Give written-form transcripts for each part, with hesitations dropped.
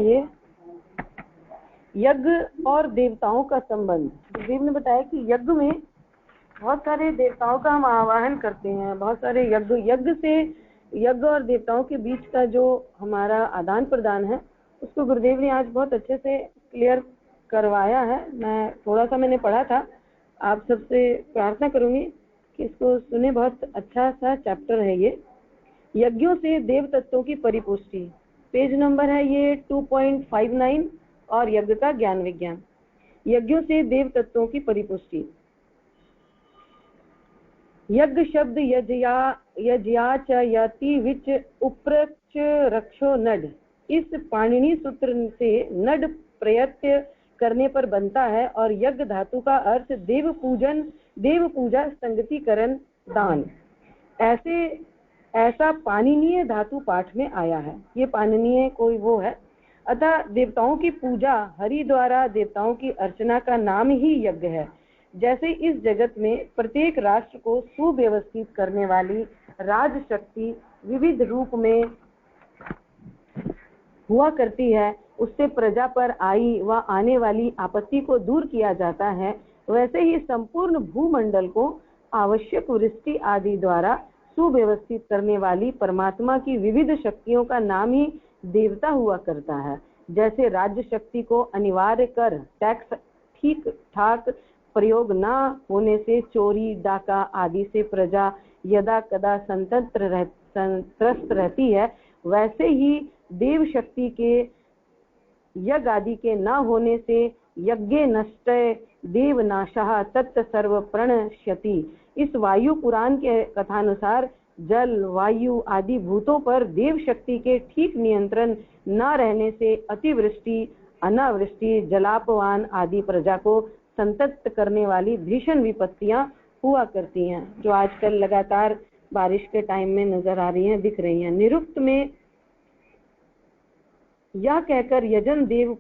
ये यज्ञ और देवताओं का संबंध। गुरुदेव ने बताया कि यज्ञ में बहुत सारे देवताओं का हम आवाहन करते हैं, बहुत सारे यज्ञ से यज्ञ और देवताओं के बीच का जो हमारा आदान प्रदान है उसको गुरुदेव ने आज बहुत अच्छे से क्लियर करवाया है। मैं थोड़ा सा मैंने पढ़ा था, आप सबसे प्रार्थना करूंगी कि इसको सुने। बहुत अच्छा सा चैप्टर है ये, यज्ञों से देव तत्वों की परिपुष्टि। पेज नंबर है ये 2.59 और यज्ञ का ज्ञान विज्ञान। यज्ञों से देव तत्वों की परिपुष्टि। यज्ञ शब्द यज्ञा च यति विच उप्रच रक्षो नड, इस पाणिनि सूत्र से नड प्रयत्न करने पर बनता है और यज्ञ धातु का अर्थ देव पूजन, देव पूजा, संगतिकरण, दान। ऐसा पाणिनीय धातु पाठ में आया है। ये पाणिनीय कोई वो है। अतः देवताओं की पूजा हरि द्वारा देवताओं की अर्चना का नाम ही यज्ञ है। जैसे इस जगत में प्रत्येक राष्ट्र को सुव्यवस्थित करने वाली राजशक्ति विविध रूप में हुआ करती है, उससे प्रजा पर आई व आने वाली आपत्ति को दूर किया जाता है, वैसे ही संपूर्ण भूमंडल को आवश्यक वृष्टि आदि द्वारा सुव्यवस्थित करने वाली परमात्मा की विविध शक्तियों का नाम ही देवता हुआ करता है। जैसे राज्य शक्ति को अनिवार्य कर टैक्स ठीक ठाक प्रयोग न होने से चोरी डाका आदि से प्रजा यदा कदा त्रस्त रहती है, वैसे ही देव शक्ति के यज्ञ आदि के न होने से यज्ञे नष्ट देव नाशः तत् सर्व प्रणश्यति। इस वायु पुराण के कथानुसार जल वायु आदि भूतों पर देव शक्ति के ठीक नियंत्रण न रहने से अतिवृष्टि अनावृष्टि जलापवान आदि प्रजा को संतप्त करने वाली भीषण विपत्तियां हुआ करती हैं, जो आजकल लगातार बारिश के टाइम में नजर आ रही हैं, दिख रही हैं। निरुक्त में यह कहकर यजन देव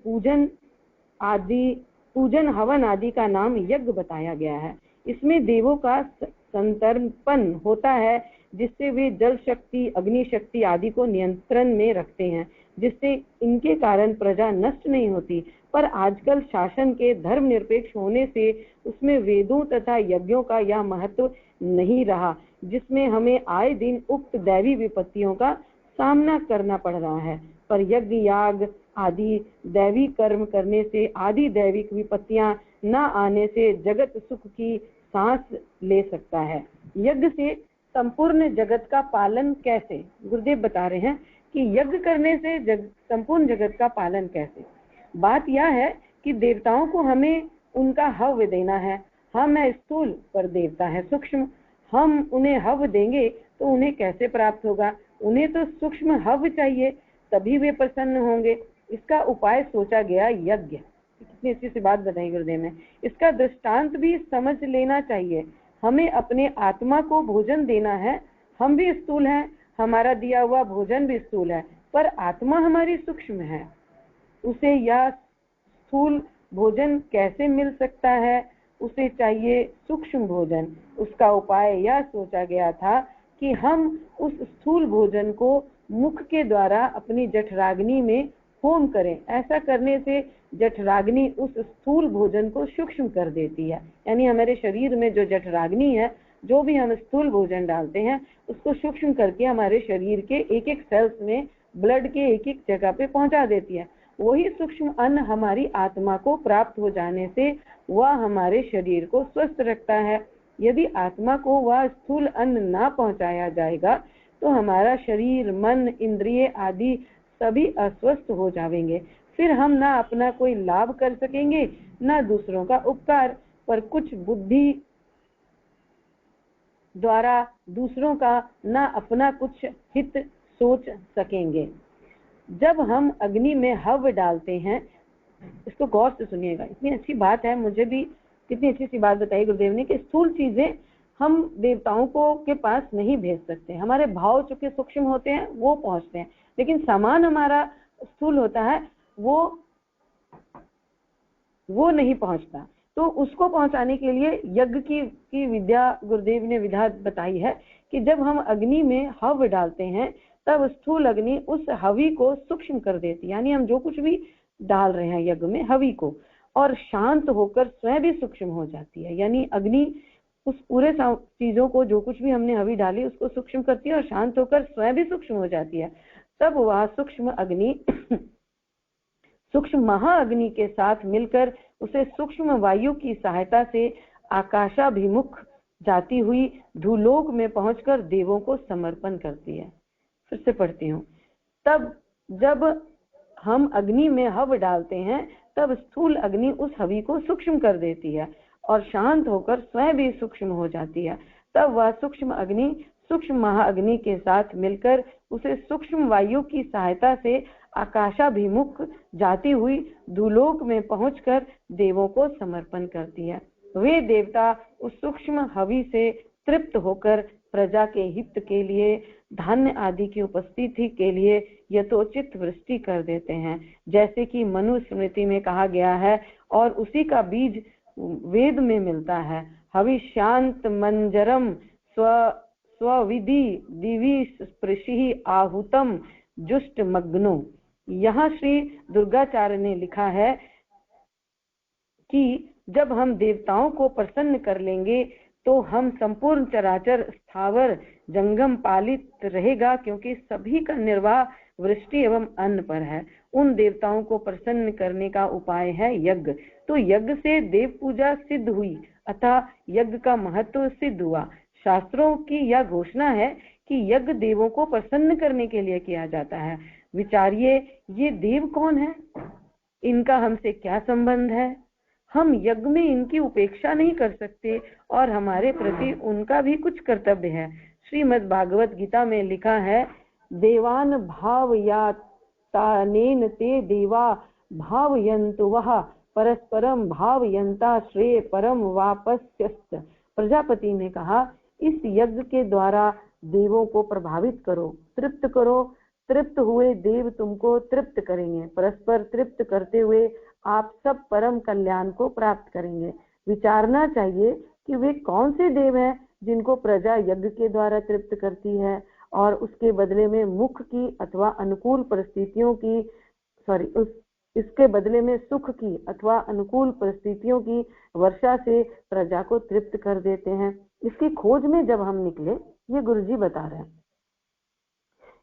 पूजन हवन आदि का नाम यज्ञ बताया गया है। इसमें देवों का संतर्पण होता है, जिससे वे जल शक्ति अग्नि शक्ति आदि को नियंत्रण में रखते हैं, जिससे इनके कारण प्रजा नष्ट नहीं होती। पर आजकल शासन के धर्मनिरपेक्ष होने से उसमें वेदों तथा यज्ञों का यह महत्व नहीं रहा, जिसमें हमें आए दिन उक्त दैवी विपत्तियों का सामना करना पड़ रहा है। पर यज्ञ याग आदि दैवी कर्म करने से आदि दैविक विपत्तियां न आने से जगत सुख की सांस ले सकता है। यज्ञ से संपूर्ण जगत का पालन कैसे? गुरुदेव बता रहे हैं कि यज्ञ करने से संपूर्ण जगत का पालन कैसे। बात यह है कि देवताओं को हमें उनका हव्य देना है। हम है स्थूल पर देवता है सूक्ष्म। हम उन्हें हव्य देंगे तो उन्हें कैसे प्राप्त होगा? उन्हें तो सूक्ष्म हव्य चाहिए, तभी वे प्रसन्न होंगे। इसका उपाय सोचा गया यज्ञ। कितनी अच्छी सी बात बताई गुरुदेव ने। इसका दृष्टांत भी समझ लेना चाहिए। हमें अपने आत्मा को भोजन देना है। हम भी स्थूल हैं, हमारा दिया हुआ भोजन भी स्थूल है, पर आत्मा हमारी सूक्ष्म है। उसे यह स्थूल भोजन कैसे मिल सकता है? उसे चाहिए सूक्ष्म भोजन। उसका उपाय यह सोचा गया था कि हम उस स्थूल भोजन को मुख के द्वारा अपनी जठराग्नि में होम करें। ऐसा करने से जठराग्नि उस स्थूल भोजन को सूक्ष्म कर देती है। यानी हमारे शरीर में जो जठराग्नि है, जो भी हम स्थूल भोजन डालते हैं, उसको सूक्ष्म करके हमारे शरीर के एक एक सेल्स में, ब्लड के एक एक जगह पे पहुंचा देती है। वही सूक्ष्म अन्न हमारी आत्मा को प्राप्त हो जाने से वह हमारे शरीर को स्वस्थ रखता है। यदि आत्मा को वह स्थूल अन्न ना पहुंचाया जाएगा तो हमारा शरीर, मन, इंद्रिय आदि सभी अस्वस्थ हो जाएंगे। फिर हम ना अपना कोई लाभ कर सकेंगे, ना दूसरों का उपकार, पर कुछ बुद्धि द्वारा दूसरों का ना अपना कुछ हित सोच सकेंगे। जब हम अग्नि में हव्य डालते हैं, इसको गौर से सुनिएगा, इतनी अच्छी बात है। मुझे भी कितनी अच्छी सी बात बताई गुरुदेव ने कि स्थूल चीजें हम देवताओं को के पास नहीं भेज सकते। हमारे भाव चूंकि सूक्ष्म होते हैं वो पहुंचते हैं, लेकिन सामान हमारा स्थूल होता है वो नहीं पहुंचता। तो उसको पहुंचाने के लिए यज्ञ की विद्या गुरुदेव ने विधा बताई है कि जब हम अग्नि में हव्य डालते हैं तब स्थूल अग्नि उस हवि को सूक्ष्म कर देती, यानी हम जो कुछ भी डाल रहे हैं यज्ञ में हवि को, और शांत होकर स्वयं भी सूक्ष्म हो जाती है। यानी अग्नि उस पूरे चीजों को, जो कुछ भी हमने हवि डाली उसको सूक्ष्म करती है और शांत होकर स्वयं भी सूक्ष्म हो जाती है। तब वह सूक्ष्म अग्नि सूक्ष्म महाअग्नि के साथ मिलकर उसे सूक्ष्म वायु की सहायता से आकाशाभिमुख जाती हुई भूलोक में पहुंचकर देवों को समर्पण करती है। फिर से पढ़ती हूँ। तब जब हम अग्नि में हव डालते हैं तब स्थूल अग्नि उस हवि को सूक्ष्म कर देती है और शांत होकर स्वयं भी सूक्ष्म हो जाती है। तब वह सूक्ष्म अग्नि सूक्ष्म महाअग्नि के साथ मिलकर उसे सूक्ष्म वायु की सहायता से आकाशाभिमुख जाती हुई धूलोक में पहुंचकर देवों को समर्पण करती है। वे देवता उस सूक्ष्म हवि से तृप्त होकर प्रजा के हित के लिए, धान्य आदि की उपस्थिति के लिए यथोचित वृष्टि कर देते हैं, जैसे कि मनु स्मृति में कहा गया है, और उसी का बीज वेद में मिलता है। हविष्यांत मंजरम स्वविधि दिवि स्पृशि आहुतम जुष्ट मग्नो। यहाँ श्री दुर्गाचार्य ने लिखा है कि जब हम देवताओं को प्रसन्न कर लेंगे तो हम संपूर्ण चराचर स्थावर जंगम पालित रहेगा, क्योंकि सभी का निर्वाह वृष्टि एवं अन्न पर है। उन देवताओं को प्रसन्न करने का उपाय है यज्ञ। तो यज्ञ से देव पूजा सिद्ध हुई, अतः यज्ञ का महत्व सिद्ध हुआ। शास्त्रों की यह घोषणा है कि यज्ञ देवों को प्रसन्न करने के लिए किया जाता है। विचारिए, ये देव कौन है, इनका हमसे क्या संबंध है? हम यज्ञ में इनकी उपेक्षा नहीं कर सकते और हमारे प्रति उनका भी कुछ कर्तव्य है। श्रीमद् भागवत गीता में लिखा है, देवान भावयातानेन ते देवा भावयन्तु वः परस्परम भावयन्ता श्रेय परम वापस्यस्त। प्रजापति ने कहा, इस यज्ञ के द्वारा देवों को प्रभावित करो, तृप्त करो। तृप्त हुए देव तुमको तृप्त करेंगे। परस्पर तृप्त करते हुए आप सब परम कल्याण को प्राप्त करेंगे। विचारना चाहिए कि वे कौन से देव हैं जिनको प्रजा यज्ञ के द्वारा तृप्त करती है और उसके बदले में मुख की अथवा अनुकूल परिस्थितियों की इसके बदले में सुख की अथवा अनुकूल परिस्थितियों की वर्षा से प्रजा को तृप्त कर देते हैं। इसकी खोज में जब हम निकले, ये गुरुजी बता रहे हैं,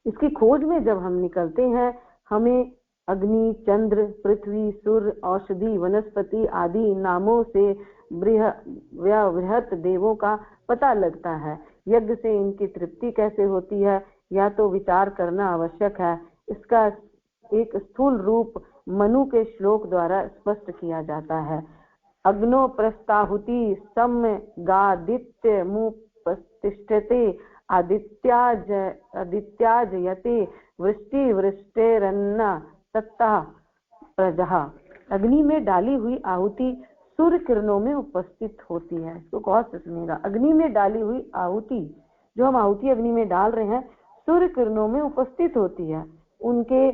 इसकी खोज में जब हम निकलते हैं, हमें अग्नि, चंद्र, पृथ्वी, सूर्य, औषधि, वनस्पति आदि नामों से वृहत देवों का पता लगता है। यज्ञ से इनकी तृप्ति कैसे होती है, या तो विचार करना आवश्यक है। इसका एक स्थूल रूप मनु के श्लोक द्वारा स्पष्ट किया जाता है। अग्नो प्रस्ताहुति सम्गादित्य मुपतिष्ठते आदित्याजयते वृष्टि वृष्टेरन्न तत्तः प्रजा। अग्नि में डाली हुई आहुति सूर्य किरणों में उपस्थित होती है। इसको गौर से सुनिएगा। अग्नि में डाली हुई आहुति, जो हम आहुति अग्नि में डाल रहे हैं, सूर्य किरणों में उपस्थित होती है। उनके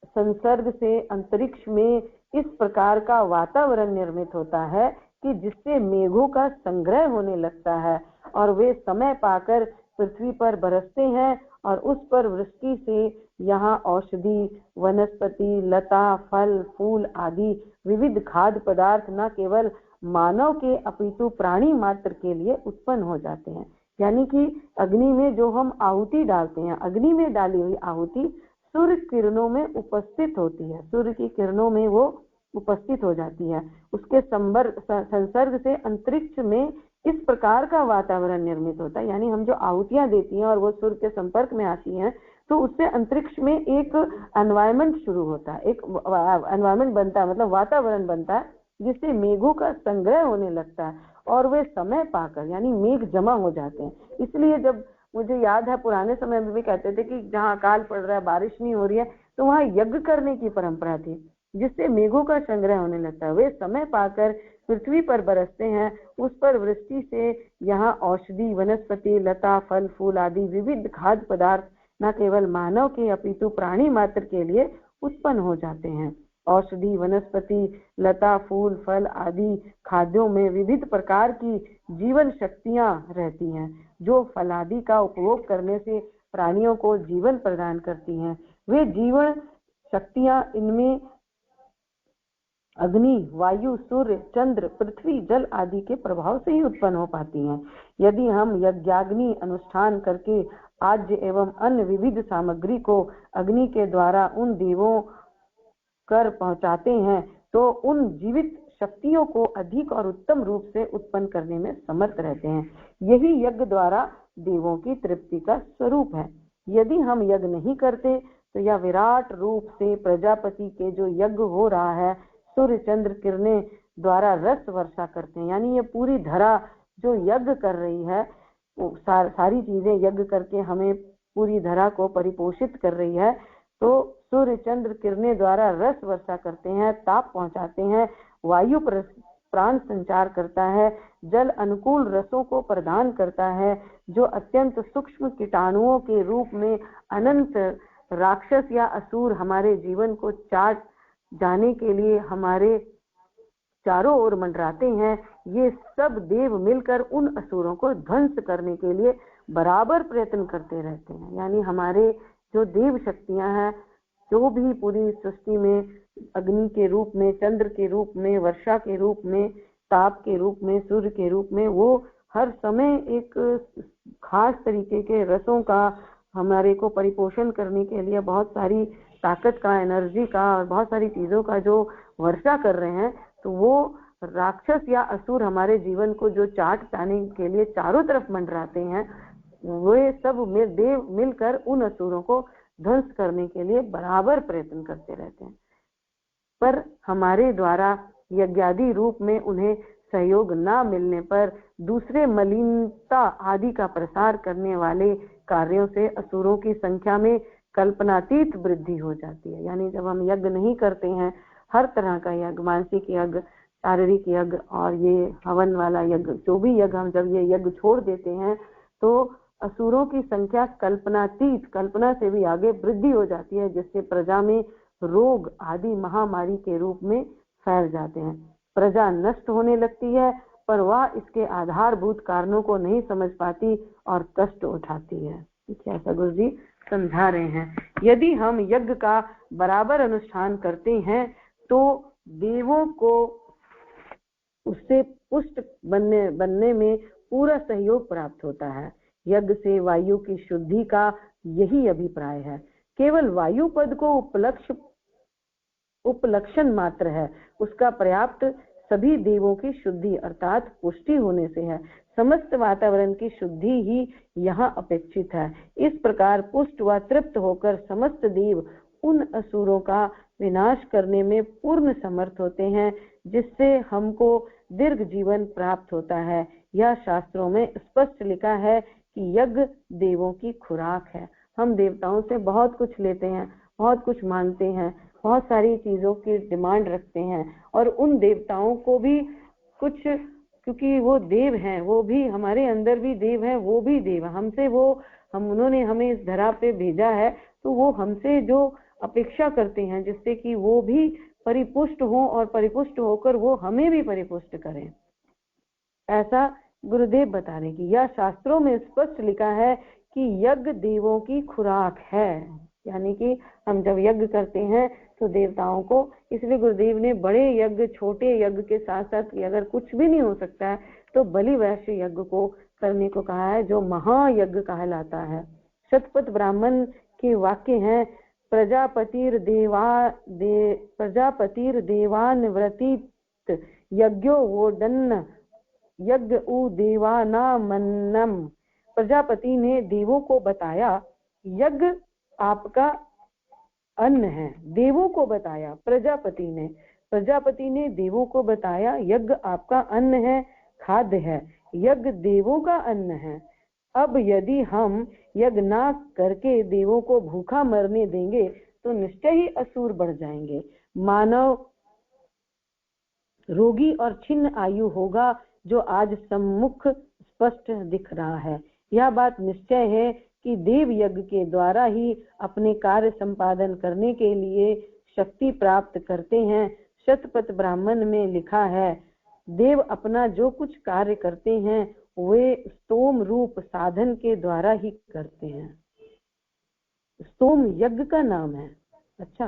संसर्ग से अंतरिक्ष में इस प्रकार का वातावरण निर्मित होता है कि जिससे मेघों का संग्रह होने लगता है और वे समय पाकर पृथ्वी पर बरसते हैं और उस पर वृष्टि से यहाँ औषधि, वनस्पति, लता, फल, फूल आदि विविध खाद्य पदार्थ न केवल मानव के अपितु प्राणी मात्र के लिए उत्पन्न हो जाते हैं। यानी कि अग्नि में जो हम आहुति डालते हैं, अग्नि में डाली हुई आहुति सूर्य किरणों में उपस्थित होती है। सूर्य की किरणों में वो उपस्थित हो जाती है। उसके संसर्ग से अंतरिक्ष में इस प्रकार का वातावरण निर्मित होता है। यानी हम जो आहुतियां देती हैं और वो सूर्य के संपर्क में आती हैं, तो उससे अंतरिक्ष में एक एनवायरनमेंट शुरू होता है, एक एनवायरनमेंट बनता है, मतलब वातावरण बनता है, जिससे मेघों का संग्रह होने लगता है और वे समय पाकर, यानी मेघ जमा हो जाते हैं। इसलिए जब मुझे याद है पुराने समय में भी कहते थे कि जहाँ अकाल पड़ रहा है, बारिश नहीं हो रही है, तो वहाँ यज्ञ करने की परंपरा थी, जिससे मेघों का संग्रह होने लगता है। वे समय पाकर पृथ्वी पर बरसते हैं, उस पर वृष्टि से यहाँ औषधि, वनस्पति, लता, फल, फूल आदि विविध खाद्य पदार्थ न केवल मानव के अपितु प्राणी मात्र के लिए उत्पन्न हो जाते हैं। औषधि, वनस्पति, लता, फूल, फल आदि खाद्यों में विविध प्रकार की जीवन शक्तियां रहती हैं, जो फलादि का उपभोग करने से प्राणियों को जीवन प्रदान करती हैं। वे जीवन शक्तियां इनमें अग्नि, वायु, सूर्य, चंद्र, पृथ्वी, जल आदि के प्रभाव से ही उत्पन्न हो पाती हैं। यदि हम यज्ञाग्नि अनुष्ठान करके आज्य एवं अन्य विविध सामग्री को अग्नि के द्वारा उन देवों कर पहुंचाते हैं तो उन जीवित शक्तियों को अधिक और उत्तम रूप से उत्पन्न करने में समर्थ रहते हैं। यही यज्ञ द्वारा देवों की तृप्ति का स्वरूप है। यदि हम यज्ञ नहीं करते तो यह विराट रूप से प्रजापति के जो यज्ञ हो रहा है, सूर्य चंद्र किरणें द्वारा रस वर्षा करते हैं, यानी ये पूरी धरा जो यज्ञ कर रही है, वो सारी चीजें यज्ञ करके हमें पूरी धरा को परिपोषित कर रही है। तो सूर्य चंद्र किरणें द्वारा रस वर्षा करते हैं, ताप पहुंचाते हैं, वायु प्राण संचार करता है, जल अनुकूल रसों को प्रदान करता है, जो अत्यंत सूक्ष्म कीटाणुओं के रूप में अनंत राक्षस या असुर हमारे जीवन को चाट जाने के लिए हमारे चारों ओर मंडराते हैं। ये सब देव मिलकर उन असुरों को ध्वंस करने के लिए बराबर प्रयत्न करते रहते हैं। यानी हमारे जो देव शक्तियां हैं, जो भी पूरी सृष्टि में अग्नि के रूप में, चंद्र के रूप में, वर्षा के रूप में, ताप के रूप में, सूर्य के रूप में, वो हर समय एक खास तरीके के रसों का हमारे को परिपोषण करने के लिए बहुत सारी ताकत का, एनर्जी का और बहुत सारी चीजों का जो वर्षा कर रहे हैं, तो वो राक्षस या असुर हमारे जीवन को जो चाट जाने के लिए चारों तरफ मंडराते हैं, वे सब देव मिलकर उन असुरों को ध्वंस करने के लिए बराबर प्रयत्न करते रहते हैं। पर हमारे द्वारा यज्ञादि रूप में उन्हें सहयोग न मिलने पर दूसरे मलिनता आदि का प्रसार करने वाले कार्यों से असुरों की संख्या में कल्पनातीत वृद्धि हो जाती है। यानी जब हम यज्ञ नहीं करते हैं, हर तरह का यज्ञ, मानसिक यज्ञ, शारीरिक यज्ञ और ये हवन वाला यज्ञ, जो भी यज्ञ, हम जब ये यज्ञ छोड़ देते हैं तो असुरों की संख्या कल्पनातीत, कल्पना से भी आगे वृद्धि हो जाती है, जिससे प्रजा में रोग आदि महामारी के रूप में फैल जाते हैं। प्रजा नष्ट होने लगती है, पर वह इसके आधारभूत कारणों को नहीं समझ पाती और कष्ट उठाती है। ऐसा गुरु जी समझा रहे हैं। यदि हम यज्ञ का बराबर अनुष्ठान करते हैं तो देवों को उससे पुष्ट बनने में पूरा सहयोग प्राप्त होता है। यज्ञ से वायु की शुद्धि का यही अभिप्राय है। केवल वायु पद को उपलक्षण मात्र है, उसका पर्याप्त सभी देवों की शुद्धि अर्थात पुष्टि होने से है। समस्त वातावरण की शुद्धि ही यहाँ अपेक्षित है। इस प्रकार पुष्ट व तृप्त होकर समस्त देव उन असुरों का विनाश करने में पूर्ण समर्थ होते हैं, जिससे हमको दीर्घ जीवन प्राप्त होता है। यह शास्त्रों में स्पष्ट लिखा है कि यज्ञ देवों की खुराक है। हम देवताओं से बहुत कुछ लेते हैं, बहुत कुछ मांगते हैं, बहुत सारी चीजों की डिमांड रखते हैं, और उन देवताओं को भी कुछ, क्योंकि वो देव हैं, वो भी हमारे अंदर भी देव हैं, वो भी देव हमसे, उन्होंने हमें इस धरा पे भेजा है, तो वो हमसे जो अपेक्षा करते हैं जिससे कि वो भी परिपुष्ट हो और परिपुष्ट होकर वो हमें भी परिपुष्ट करें। ऐसा गुरुदेव बता रहे कि यह शास्त्रों में स्पष्ट लिखा है कि यज्ञ देवों की खुराक है। यानी कि हम जब यज्ञ करते हैं तो देवताओं को, इसलिए गुरुदेव ने बड़े यज्ञ, छोटे यज्ञ के साथ साथ अगर कुछ भी नहीं हो सकता है तो बलि वैश्य यज्ञ को करने को कहा है, जो महायज्ञ कहलाता है। शतपथ ब्राह्मण के वाक्य हैं, प्रजापतिर्देवान व्रतीत यज्ञो वोडन्न यज्ञ उ देवानामन्नम। प्रजापति ने देवों को बताया यज्ञ आपका अन्न है। देवों को बताया प्रजापति ने देवों को बताया यज्ञ आपका अन्न है, खाद्य है, यज्ञ देवों का अन्न है। अब यदि हम यज्ञ ना करके देवों को भूखा मरने देंगे तो निश्चय ही असुर बढ़ जाएंगे। मानव रोगी और छिन्न आयु होगा, जो आज सम्मुख स्पष्ट दिख रहा है। यह बात निश्चय है कि देव यज्ञ के द्वारा ही अपने कार्य संपादन करने के लिए शक्ति प्राप्त करते हैं। शतपथ ब्राह्मण में लिखा है, देव अपना जो कुछ कार्य करते हैं वे स्तोम रूप साधन के द्वारा ही करते हैं। स्तोम यज्ञ का नाम है। अच्छा,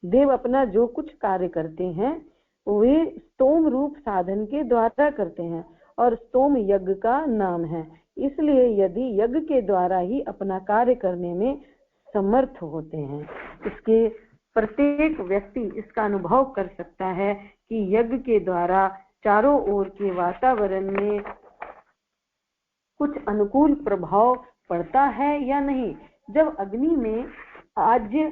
देव अपना जो कुछ कार्य करते हैं वे स्तोम रूप साधन के द्वारा करते हैं और स्तोम यज्ञ का नाम है। इसलिए यदि यज्ञ के द्वारा ही अपना कार्य करने में समर्थ होते हैं, इसके प्रत्येक व्यक्ति इसका अनुभव कर सकता है कि यज्ञ के द्वारा चारों ओर के वातावरण में कुछ अनुकूल प्रभाव पड़ता है या नहीं। जब अग्नि में आज्य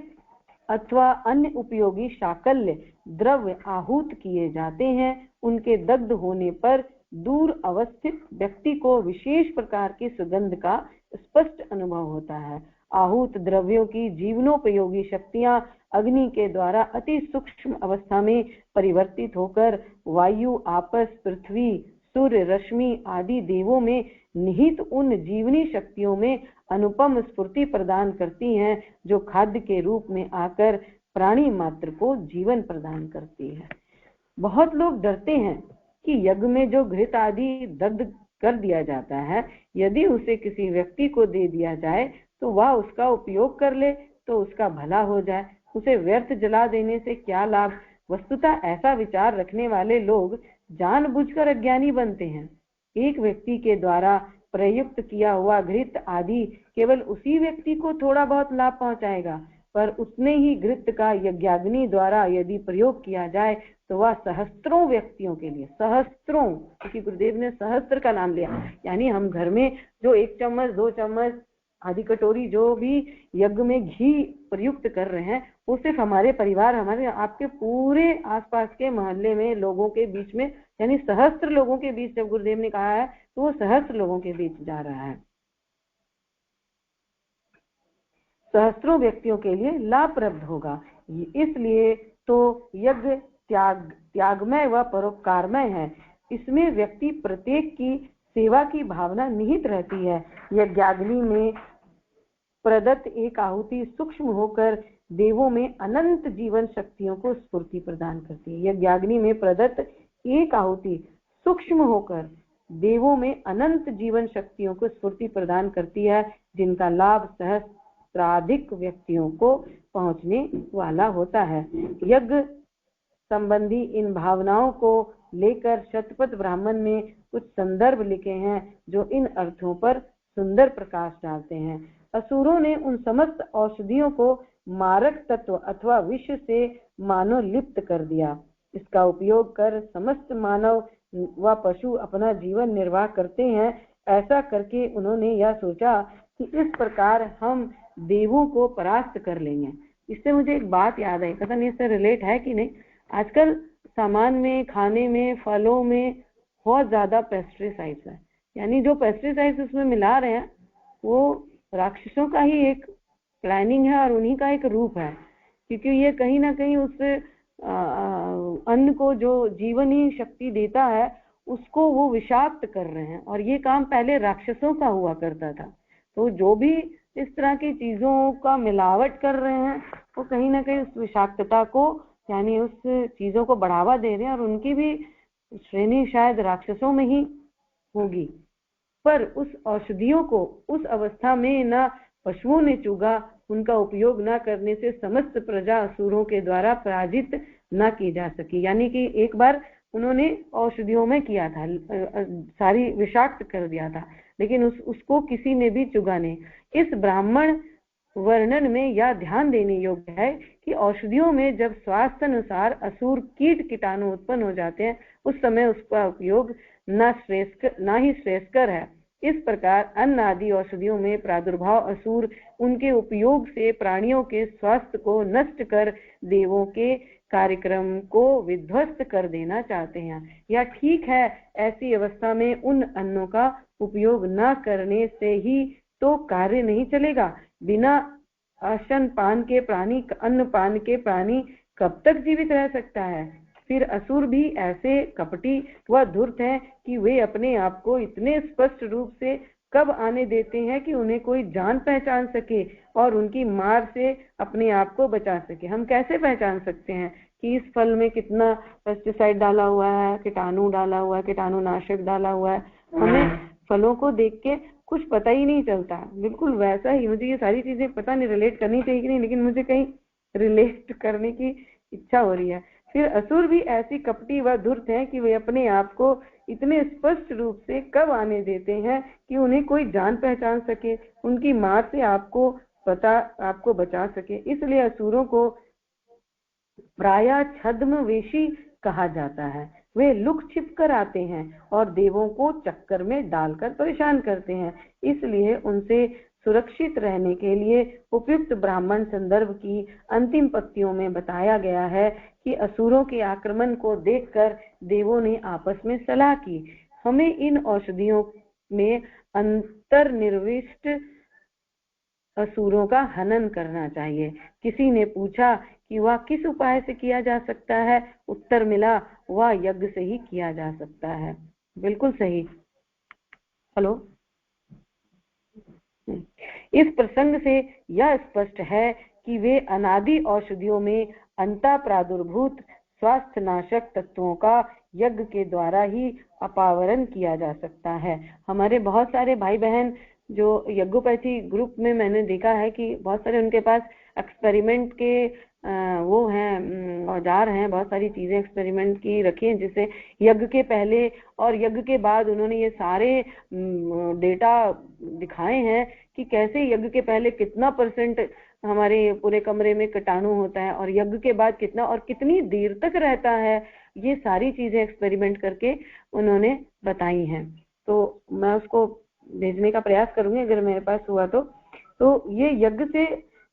अथवा अन्य उपयोगी शाकल्य द्रव्य आहूत किए जाते हैं, उनके दग्ध होने पर दूर अवस्थित व्यक्ति को विशेष प्रकार की सुगंध का स्पष्ट अनुभव होता है। आहूत द्रव्यों की जीवनोपयोगी शक्तियां अग्नि के द्वारा अति सूक्ष्म अवस्था में परिवर्तित होकर वायु, आपस, पृथ्वी, सूर्य, रश्मि आदि देवों में निहित उन जीवनी शक्तियों में अनुपम स्फूर्ति प्रदान करती हैं, जो खाद्य के रूप में आकर प्राणी मात्र को जीवन प्रदान करती है। बहुत लोग डरते हैं कि यज्ञ में जो घृत आदि दग्ध कर दिया जाता है, यदि उसे किसी व्यक्ति को दे दिया जाए तो वह उसका उपयोग कर ले तो उसका भला हो जाए, उसे व्यर्थ जला देने से क्या लाभ। वस्तुतः ऐसा विचार रखने वाले लोग जानबूझकर अज्ञानी बनते हैं। एक व्यक्ति के द्वारा प्रयुक्त किया हुआ घृत आदि केवल उसी व्यक्ति को थोड़ा बहुत लाभ पहुंचाएगा, पर उतने ही घृत का यज्ञाग्नि द्वारा यदि प्रयोग किया जाए तो वह सहस्त्रों व्यक्तियों के लिए, सहस्त्रों, क्योंकि गुरुदेव ने सहस्त्र का नाम लिया, यानी हम घर में जो 1 चम्मच 2 चम्मच आधी कटोरी जो भी यज्ञ में घी प्रयुक्त कर रहे हैं, वो सिर्फ हमारे परिवार, हमारे आपके पूरे आसपास के मोहल्ले में लोगों के बीच में, यानी सहस्त्र लोगों के बीच जब गुरुदेव ने कहा है तो वो सहस्त्र लोगों के बीच जा रहा है, सहस्त्रों व्यक्तियों के लिए लाभप्रद होगा। इसलिए तो यज्ञ त्यागमय व परोपकारमय है। इसमें व्यक्ति प्रत्येक की सेवा की भावना निहित रहती है। यज्ञाग्नि में प्रदत्त एक आहुति सूक्ष्म होकर देवों में अनंत जीवन शक्तियों को स्फूर्ति प्रदान करती है। यज्ञाग्नि में प्रदत्त एक आहुति सूक्ष्म होकर देवों में अनंत जीवन शक्तियों को स्फूर्ति प्रदान करती है, जिनका लाभ सहस्राधिक व्यक्तियों को पहुंचने वाला होता है। यज्ञ संबंधी इन भावनाओं को लेकर शतपथ ब्राह्मण में कुछ संदर्भ लिखे हैं जो इन अर्थों पर सुंदर प्रकाश डालते हैं। असुरों ने उन समस्त औषधियों को मारक तत्व अथवा विष से मानव लिप्त कर दिया। इसका उपयोग कर समस्त मानव व पशु अपना जीवन निर्वाह करते हैं। ऐसा करके उन्होंने यह सोचा कि इस प्रकार हम देवों को परास्त कर लेंगे। इससे मुझे एक बात याद आई, पता नहीं इससे रिलेट है कि नहीं। आजकल सामान में, खाने में, फलों में बहुत ज्यादा पेस्टिसाइड्स है, यानी जो पेस्टिसाइड्स उसमें मिला रहे हैं वो राक्षसों का ही एक प्लानिंग है और उन्हीं का एक रूप है, क्योंकि ये कहीं ना कहीं उस अन्न को जो जीवनी शक्ति देता है उसको वो विषाक्त कर रहे हैं, और ये काम पहले राक्षसों का हुआ करता था। तो जो भी इस तरह की चीजों का मिलावट कर रहे हैं वो कहीं ना कहीं उस विषाक्तता को, यानी उस चीजों को बढ़ावा दे रहे हैं, और उनकी भी श्रेणी शायद राक्षसों में ही होगी। पर उस औषधियों को उस अवस्था में न पशुओं ने चुगा, उनका उपयोग न करने से समस्त प्रजा असुरों के द्वारा पराजित न की जा सकी। यानी कि एक बार उन्होंने औषधियों में किया था, सारी विषाक्त कर दिया था, लेकिन उसको किसी ने भी चुगा नहीं। इस ब्राह्मण वर्णन में यह ध्यान देने योग्य है कि औषधियों में जब स्वास्थ्य अनुसार असुर कीट कीटाणु उत्पन्न हो जाते हैं, उस समय उसका उपयोग न ही श्रेयस्कर है। इस प्रकार अन्न आदि औषधियों में प्रादुर्भाव असुर उनके उपयोग से प्राणियों के स्वास्थ्य को नष्ट कर देवों के कार्यक्रम को विध्वस्त कर देना चाहते हैं। यह ठीक है, ऐसी अवस्था में उन अन्नों का उपयोग न करने से ही तो कार्य नहीं चलेगा। बिना अन्न पान के प्राणी कब तक जीवित रह सकता है। फिर असुर भी ऐसे कपटी व धूर्त हैं कि वे अपने आप को इतने स्पष्ट रूप से कब आने देते हैं कि उन्हें कोई जान पहचान सके और उनकी मार से अपने आप को बचा सके। हम कैसे पहचान सकते हैं कि इस फल में कितना पेस्टिसाइड डाला हुआ है, कीटाणु डाला हुआ है, कीटाणुनाशक डाला हुआ है। हमें फलों को देख के कुछ पता ही नहीं चलता। बिल्कुल वैसा ही मुझे ये सारी चीजें पता नहीं रिलेट करनी चाहिए कि नहीं, लेकिन मुझे कहीं रिलेट करने की इच्छा हो रही है। फिर असुर भी ऐसी कपटी व धूर्त हैं कि वे अपने आप को इतने स्पष्ट रूप से कब आने देते हैं कि उन्हें कोई जान पहचान सके, उनकी मार से आपको बचा सके। इसलिए असुरों को प्रायः छद्मवेशी कहा जाता है। वे लुक छिप कर आते हैं और देवों को चक्कर में डालकर परेशान करते हैं। इसलिए उनसे सुरक्षित रहने के लिए उपयुक्त ब्राह्मण संदर्भ की अंतिम पंक्तियों में बताया गया है कि असुरों के आक्रमण को देखकर देवों ने आपस में सलाह की, हमें इन औषधियों में अंतर्निविष्ट असुरों का हनन करना चाहिए। किसी ने पूछा कि वह किस उपाय से किया जा सकता है। उत्तर मिला, वह यज्ञ से ही किया जा सकता है। बिल्कुल सही। हेलो। इस प्रसंग से यह स्पष्ट है कि वे अनादि औषधियों में अंता प्रादुर्भूत स्वास्थ्य नाशक तत्वों का यज्ञ के द्वारा ही अपावरण किया जा सकता है। हमारे बहुत सारे भाई बहन जो यज्ञोपैथी ग्रुप में मैंने देखा है कि बहुत सारे उनके पास एक्सपेरिमेंट के वो हैं, औजार हैं, बहुत सारी चीजें एक्सपेरिमेंट की रखी हैं, जिससे यज्ञ के पहले और यज्ञ के बाद उन्होंने ये सारे डेटा दिखाए हैं कि कैसे यज्ञ के पहले कितना % हमारे पूरे कमरे में कीटाणु होता है और यज्ञ के बाद कितना और कितनी देर तक रहता है। ये सारी चीजें एक्सपेरिमेंट करके उन्होंने बताई हैं। तो मैं उसको भेजने का प्रयास करूंगी अगर मेरे पास हुआ तो ये यज्ञ से,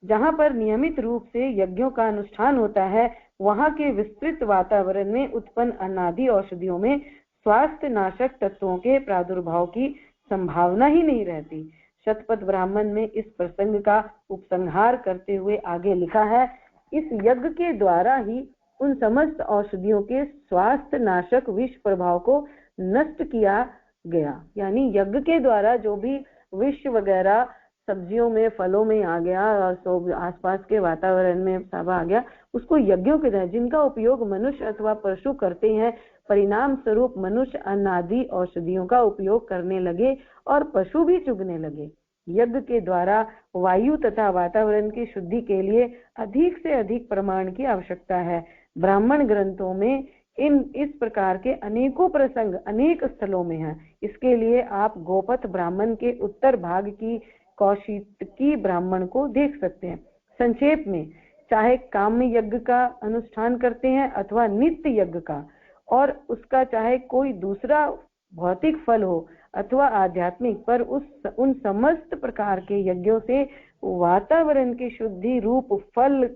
जहां पर नियमित रूप से यज्ञों का अनुष्ठान होता है, वहां के विस्तृत वातावरण में उत्पन्न अनादि औषधियों में स्वास्थ्य नाशक तत्वों के प्रादुर्भाव की संभावना ही नहीं रहती। शतपथ ब्राह्मण में इस प्रसंग का उपसंहार करते हुए आगे लिखा है, इस यज्ञ के द्वारा ही उन समस्त औषधियों के स्वास्थ्य नाशक विष प्रभाव को नष्ट किया गया। यानी यज्ञ के द्वारा जो भी विष वगैरह सब्जियों में, फलों में आ गया और आसपास के वातावरण में सब आ गया, उसको यज्ञों के द्वारा, जिनका उपयोग मनुष्य अथवा पशु करते हैं, परिणाम स्वरूप मनुष्य अनादि औषधियों का उपयोग करने लगे और पशु भी चुगने लगे। यज्ञ के द्वारा वायु तथा वातावरण की शुद्धि के लिए अधिक से अधिक प्रमाण की आवश्यकता है। ब्राह्मण ग्रंथों में इस प्रकार के अनेकों प्रसंग अनेक स्थलों में हैं। इसके लिए आप गोपथ ब्राह्मण के उत्तर भाग की कौशिकी ब्राह्मण को देख सकते हैं। संक्षेप में, चाहे काम्य यज्ञ का अनुष्ठान करते हैं अथवा नित्य यज्ञ का, और उसका चाहे कोई दूसरा भौतिक फल हो अथवा आध्यात्मिक, पर उन समस्त प्रकार के यज्ञों से वातावरण की शुद्धि रूप फल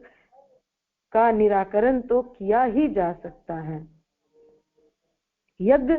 का निराकरण तो किया ही जा सकता है। यज्ञ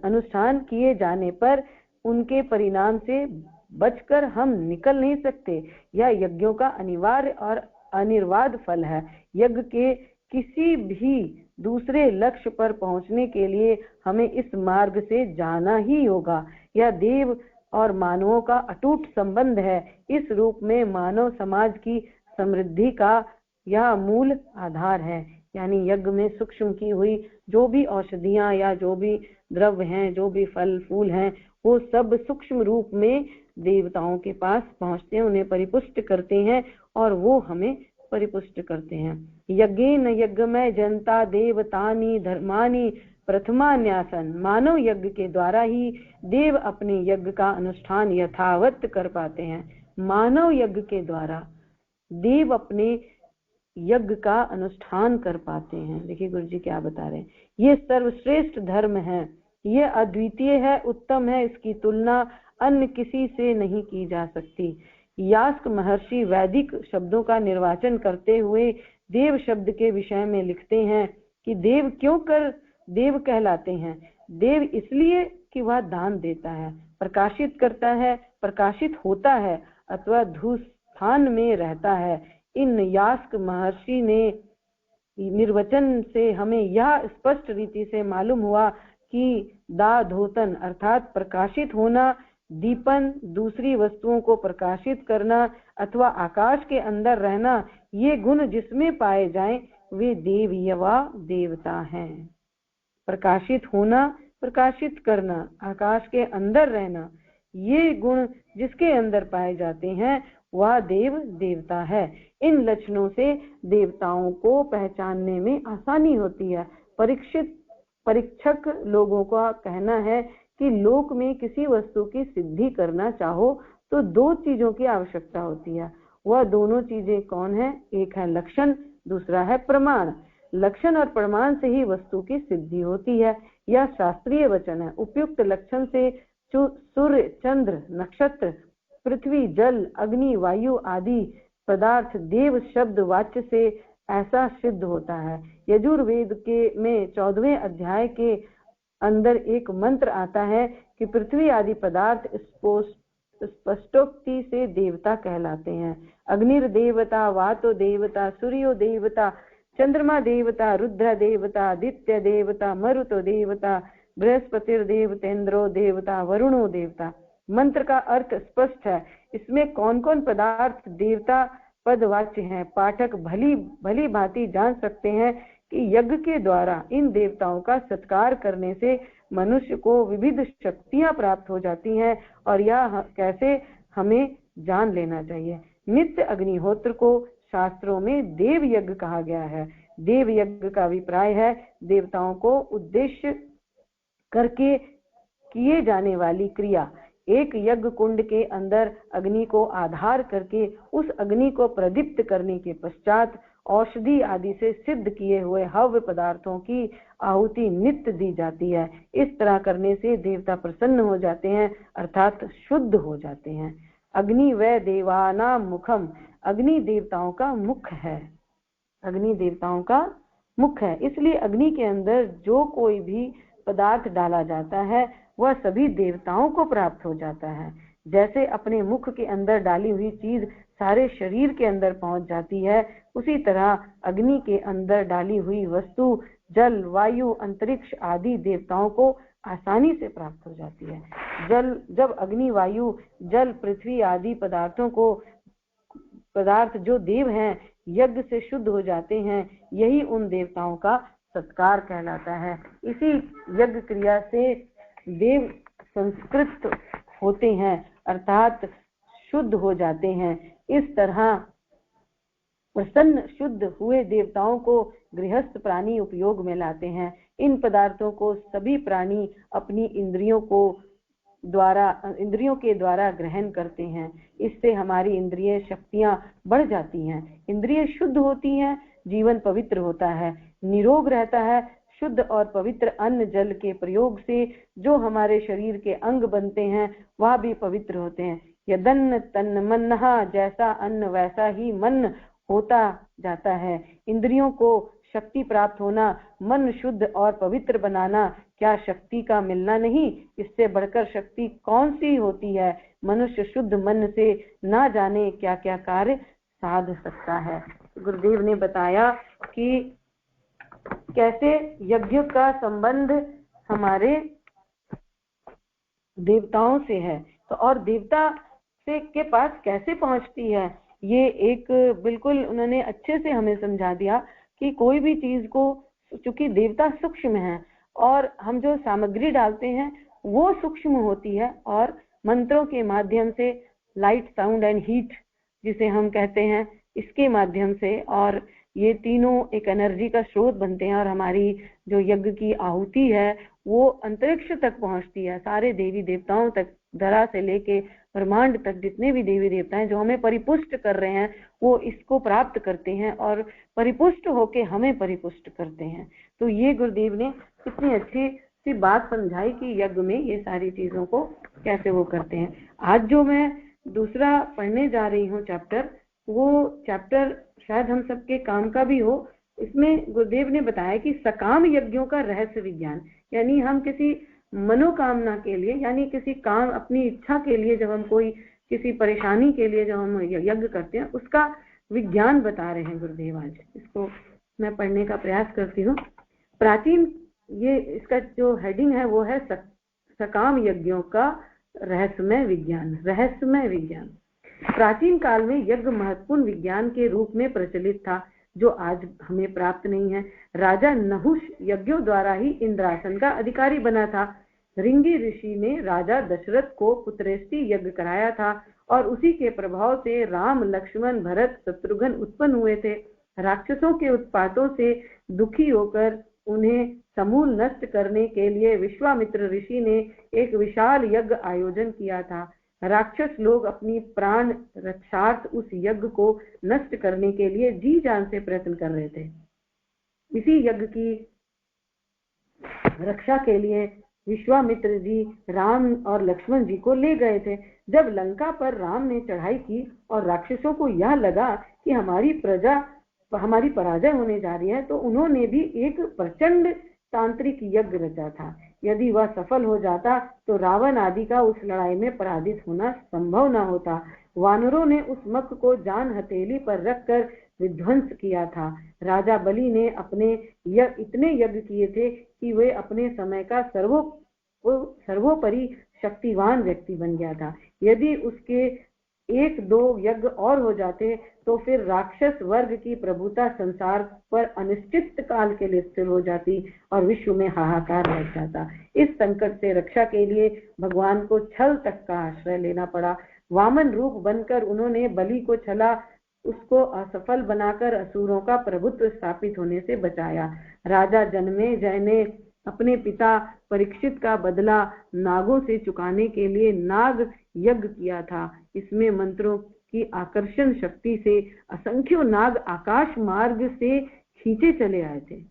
अनुष्ठान किए जाने पर उनके परिणाम से बचकर हम निकल नहीं सकते। यह यज्ञों का अनिवार्य और अनिर्वाद फल है। यज्ञ के किसी भी दूसरे लक्ष्य पर पहुंचने के लिए हमें इस मार्ग से जाना ही होगा। यह देव और मानवों का अटूट संबंध है। इस रूप में मानव समाज की समृद्धि का यह मूल आधार है। यानी यज्ञ में सूक्ष्म की हुई जो भी औषधियां या जो भी द्रव्य हैं, जो भी फल फूल हैं, वो सब सूक्ष्म रूप में देवताओं के पास पहुंचते हैं, उन्हें परिपुष्ट करते हैं और वो हमें परिपुष्ट करते हैं। यज्ञेन यज्ञमय जनता देवतानि धर्मानि प्रथमान्यासन। मानव यज्ञ के द्वारा ही देव अपने यज्ञ का अनुष्ठान यथावत कर पाते हैं। मानव यज्ञ के द्वारा देव अपने यज्ञ का अनुष्ठान कर पाते हैं। देखिए गुरु जी क्या बता रहे हैं, ये सर्वश्रेष्ठ धर्म है, ये अद्वितीय है, उत्तम है, इसकी तुलना अन्य किसी से नहीं की जा सकती। यास्क महर्षि वैदिक शब्दों का निर्वाचन करते हुए देव शब्द के विषय में लिखते हैं कि देव क्यों कर देव कहलाते हैं। देव इसलिए कि वह दान देता है, प्रकाशित करता है, प्रकाशित होता है अथवा धूस्थान में रहता है। इन यास्क महर्षि ने निर्वचन से हमें यह स्पष्ट रीति से मालूम हुआ कि दाधोतन अर्थात प्रकाशित होना, दीपन दूसरी वस्तुओं को प्रकाशित करना अथवा आकाश के अंदर रहना, ये गुण जिसमें पाए जाएं वे देव या देवता हैं। प्रकाशित होना, प्रकाशित करना, आकाश के अंदर रहना, ये गुण जिसके अंदर पाए जाते हैं वह देव देवता है। इन लक्षणों से देवताओं को पहचानने में आसानी होती है। परीक्षक लोगों का कहना है कि लोक में किसी वस्तु की सिद्धि करना चाहो तो दो चीजों की आवश्यकता होती है। वह दोनों चीजें कौन है? एक है लक्षण, दूसरा है प्रमाण। लक्षण और प्रमाण से ही वस्तु की सिद्धि होती है। यह शास्त्रीय वचन है। उपयुक्त लक्षण से सूर्य, चंद्र, नक्षत्र, पृथ्वी, जल, अग्नि, वायु आदि पदार्थ देव शब्द वाच्य से ऐसा सिद्ध होता है। यजुर्वेद के में 14वें अध्याय के अंदर एक मंत्र आता है कि पृथ्वी आदि पदार्थ स्पष्टोक्ति से देवता कहलाते हैं। अग्निर देवता, वातो देवता, सूर्यो देवता, चंद्रमा देवता, रुद्र देवता, आदित्य देवता, मरुतो देवता, बृहस्पतिर देवतेंद्रो देवता, वरुणो देवता। मंत्र का अर्थ स्पष्ट है। इसमें कौन कौन पदार्थ देवता पदवाच्य हैं पाठक भली भांति जान सकते हैं कि यज्ञ के द्वारा इन देवताओं का सत्कार करने से मनुष्य को विविध शक्तियां प्राप्त हो जाती हैं और यह कैसे हमें जान लेना चाहिए। नित्य अग्निहोत्र को शास्त्रों में देव यज्ञ कहा गया है। देव यज्ञ का अभिप्राय है देवताओं को उद्देश्य करके किए जाने वाली क्रिया। एक यज्ञ कुंड के अंदर अग्नि को आधार करके उस अग्नि को प्रदीप्त करने के पश्चात औषधि आदि से सिद्ध किए हुए हव्य पदार्थों की आहुति नित्य दी जाती है। इस तरह करने से देवता प्रसन्न हो जाते हैं अर्थात शुद्ध हो जाते हैं। अग्नि व देवानाम मुखम, अग्नि देवताओं का मुख है। अग्नि देवताओं का मुख है, इसलिए अग्नि के अंदर जो कोई भी पदार्थ डाला जाता है वह सभी देवताओं को प्राप्त हो जाता है। जैसे अपने मुख के अंदर डाली हुई चीज सारे शरीर के अंदर पहुंच जाती है, उसी तरह अग्नि के अंदर डाली हुई वस्तु जल, वायु, अंतरिक्ष आदि देवताओं को आसानी से प्राप्त हो जाती है। जब अग्नि, वायु, जल, पृथ्वी आदि पदार्थ जो देव हैं यज्ञ से शुद्ध हो जाते हैं, यही उन देवताओं का सत्कार कहलाता है। इसी यज्ञ क्रिया से देव संस्कृत होते हैं अर्थात शुद्ध हो जाते हैं। इस तरह प्रसन्न शुद्ध हुए देवताओं को गृहस्थ प्राणी उपयोग में लाते हैं। इन पदार्थों को सभी प्राणी अपनी इंद्रियों के द्वारा ग्रहण करते हैं। इससे हमारी इंद्रिय शक्तियां बढ़ जाती हैं, इंद्रिय शुद्ध होती हैं, जीवन पवित्र होता है, निरोग रहता है। शुद्ध और पवित्र अन्न जल के प्रयोग से जो हमारे शरीर के अंग बनते हैं वह भी पवित्र होते हैं। यदन्न तन्न मन्नहा, जैसा अन्न वैसा ही मन होता जाता है। इंद्रियों को शक्ति प्राप्त होना, मन शुद्ध और पवित्र बनाना, क्या शक्ति का मिलना नहीं? इससे बढ़कर शक्ति कौन सी होती है? मनुष्य शुद्ध मन से ना जाने क्या क्या कार्य साध सकता है। गुरुदेव ने बताया कि कैसे यज्ञ का संबंध हमारे देवताओं से है, तो और देवता से के पास कैसे पहुंचती है, ये एक बिल्कुल उन्होंने अच्छे से हमें समझा दिया कि कोई भी चीज को, चूंकि देवता सूक्ष्म है और हम जो सामग्री डालते हैं वो सूक्ष्म होती है, और मंत्रों के माध्यम से लाइट, साउंड एंड हीट जिसे हम कहते हैं, इसके माध्यम से, और ये तीनों एक एनर्जी का स्रोत बनते हैं और हमारी जो यज्ञ की आहुति है वो अंतरिक्ष तक पहुंचती है, सारे देवी देवताओं तक, धरा से लेके ब्रह्मांड तक जितने भी देवी देवता हैं जो हमें परिपुष्ट कर रहे हैं वो इसको प्राप्त करते हैं और परिपुष्ट होके हमें परिपुष्ट करते हैं। तो ये गुरुदेव ने कितनी अच्छी सी बात समझाई कि यज्ञ में ये सारी चीजों को कैसे वो करते हैं। आज जो मैं दूसरा पढ़ने जा रही हूँ चैप्टर, वो चैप्टर शायद हम सबके काम का भी हो। इसमें गुरुदेव ने बताया कि सकाम यज्ञों का रहस्य विज्ञान, यानी हम किसी मनोकामना के लिए, यानी किसी काम, अपनी इच्छा के लिए, जब हम कोई किसी परेशानी के लिए जब हम यज्ञ करते हैं उसका विज्ञान बता रहे हैं गुरुदेव। आज इसको मैं पढ़ने का प्रयास करती हूँ। प्राचीन, ये इसका जो हेडिंग है वो है सकाम यज्ञों का रहस्यमय विज्ञान। रहस्यमय विज्ञान। प्राचीन काल में यज्ञ महत्वपूर्ण विज्ञान के रूप में प्रचलित था जो आज हमें प्राप्त नहीं है। राजा नहुष यज्ञों द्वारा ही इंद्रासन का अधिकारी बना था। ऋंगी ऋषि ने राजा दशरथ को पुत्रेष्टि यज्ञ कराया था और उसी के प्रभाव से राम, लक्ष्मण, भरत, शत्रुघ्न उत्पन्न हुए थे। राक्षसों के उत्पातों से दुखी होकर उन्हें समूल नष्ट करने के लिए विश्वामित्र ऋषि ने एक विशाल यज्ञ आयोजन किया था। राक्षस लोग अपनी प्राण रक्षार्थ उस यज्ञ को नष्ट करने के लिए जी जान से प्रयत्न कर रहे थे। इसी यज्ञ की रक्षा के लिए विश्वामित्र जी राम और लक्ष्मण जी को ले गए थे। जब लंका पर राम ने चढ़ाई की और राक्षसों को यह लगा कि हमारी पराजय होने जा रही है, तो उन्होंने भी एक प्रचंड तांत्रिक यज्ञ रचा था। यदि वह सफल हो जाता तो रावण आदि का उस लड़ाई में पराजित होना संभव न होता। वानरों ने उस मक को जान हथेली पर रखकर विध्वंस किया था। राजा बलि ने इतने यज्ञ किए थे कि वे अपने समय का सर्वोपरि शक्तिवान व्यक्ति बन गया था। यदि उसके 1-2 यज्ञ और हो जाते तो फिर राक्षस वर्ग की प्रभुता संसार पर अनिश्चित काल के लिए स्थिर हो जाती और विश्व में हाहाकार लग जाता। इस संकट से रक्षा के लिए भगवान को छल तक का आश्रय लेना पड़ा। वामन रूप बनकर उन्होंने बलि को छला, उसको असफल बनाकर असुरों का प्रभुत्व स्थापित होने से बचाया। राजा जनमेजय ने अपने पिता परीक्षित का बदला नागों से चुकाने के लिए नाग यज्ञ किया था। इसमें मंत्रों की आकर्षण शक्ति से असंख्यों नाग आकाश मार्ग से खींचे चले आए थे